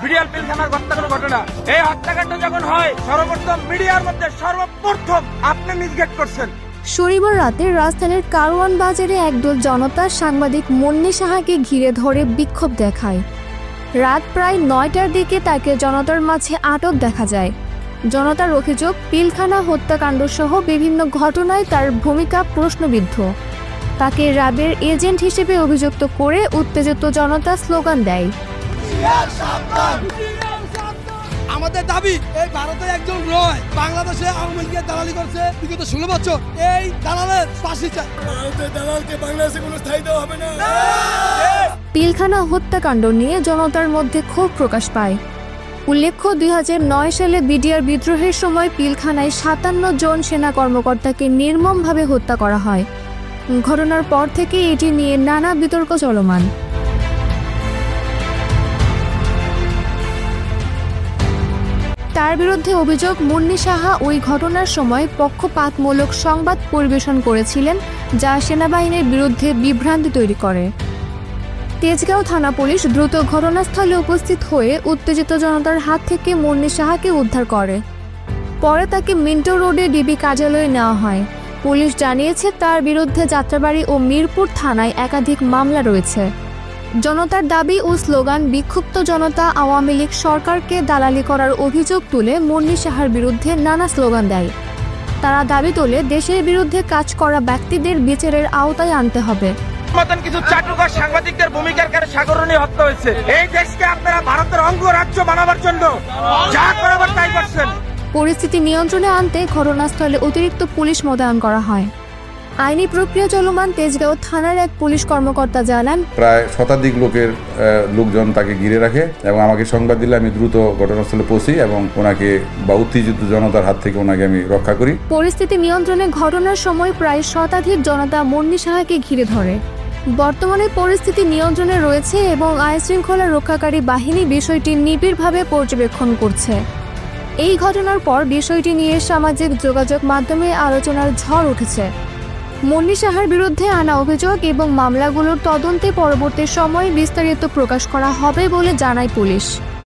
BDR পিলখানার হত্যাকাণ্ড ঘটনা। এই হত্যাকাণ্ড যখন হয় সর্বপ্রথম মিডিয়ার মধ্যে সর্বপ্রথম আপনি নির্গেট করছেন। শনিবার রাতে রাজধানীর কারওয়ান বাজারে একদল জনতা সাংবাদিক মুন্নি সাহাকে ঘিরে ধরে বিক্ষোভ দেখায়। রাত প্রায় ৯টার দিকে তাকে জনতার মাঝে আটক দেখা যায়। জনতার অভিযোগ, পিলখানা হত্যাকাণ্ড সহ বিভিন্ন ঘটনায় তার ভূমিকা প্রশ্নবিদ্ধ। তাকে র্যাবের এজেন্ট হিসেবে অভিযুক্ত করে উত্তেজিত জনতা স্লোগান দেয়। আমাদের দাবি, এই ভারতের একজন নয়, বাংলাদেশে আওয়ামী লীগের দালালি করছে বিগত 16 বছর। এই দালালের ফাঁসি চাই। ভারতের দালালকে বাংলাদেশে কোনো স্থায়ী দেওয়া হবে না। পিলখানা হত্যাকাণ্ড নিয়ে জনতার মধ্যে ক্ষোভ প্রকাশ পায়। উল্লেখ্য, ২০০৯ সালে বিডিআর বিদ্রোহের সময় পিলখানায় ৫৭ জন সেনা কর্মকর্তাকে নির্মমভাবে হত্যা করা হয়। ঘটনার পর থেকে এটি নিয়ে নানা বিতর্ক চলমান। তার বিরুদ্ধে অভিযোগ, মুন্নি সাহা ওই ঘটনার সময় পক্ষপাতমূলক সংবাদ পরিবেশন করেছিলেন, যা সেনাবাহিনীর বিরুদ্ধে বিভ্রান্তি তৈরি করে। তেজগাঁও থানা পুলিশ দ্রুত ঘটনাস্থলে উপস্থিত হয়ে উত্তেজিত জনতার হাত থেকে মুন্নি সাহাকে উদ্ধার করে। পরে তাকে মিন্টো রোডে ডিবি কার্যালয়ে নেওয়া হয়। পুলিশ জানিয়েছে, তার বিরুদ্ধে যাত্রাবাড়ী ও মিরপুর থানায় একাধিক মামলা রয়েছে। জনতার দাবি ও স্লোগান, বিক্ষুব্ধ জনতা আওয়ামী লীগ সরকারকে দালালি করার অভিযোগ তুলে মুন্নি সাহার বিরুদ্ধে নানা স্লোগান দেয়। তারা দাবি তোলে, দেশের বিরুদ্ধে কাজ করা ব্যক্তিদের বিচারের আওতায় আনতে হবে। মতন কিছু চাটুকার সাংবাদিকদের ভূমিকার কারণে সাগরণী হত্যা হয়েছে। এই দেশকে আপনারা ভারতের অঙ্গরাজ্য বানাবার জন্য যা করাবার তাই করছেন। পরিস্থিতি নিয়ন্ত্রণে আনতে ঘটনাস্থলে অতিরিক্ত পুলিশ মোতায়েন করা হয়। আইনি প্রক্রিয়া চলমান। তেজগাঁও থানার এক পুলিশ কর্মকর্তা জানান, প্রায় শতাধিক লোকজন তাকে ঘিরে রাখে এবং আমাকে সংবাদ দিলে আমি দ্রুত ঘটনাস্থলে পৌঁছি এবং ওনাকে বা উত্তেজিত জনতার হাত থেকে ওনাকে আমি রক্ষা করি। পরিস্থিতি নিয়ন্ত্রণে ঘটনার সময় প্রায় শতাধিক জনতা মুন্নি সাহাকে ঘিরে ধরে। বর্তমানে পরিস্থিতি নিয়ন্ত্রণে রয়েছে এবং আইনশৃঙ্খলা রক্ষাকারী বাহিনী বিষয়টি নিবিড়ভাবে পর্যবেক্ষণ করছে। এই ঘটনার পর বিষয়টি নিয়ে সামাজিক যোগাযোগ মাধ্যমে আলোচনার ঝড় উঠেছে। মুন্নি সাহার বিরুদ্ধে আনা অভিযোগ এবং মামলাগুলোর তদন্তে পরবর্তী সময়ে বিস্তারিত প্রকাশ করা হবে বলে জানায় পুলিশ।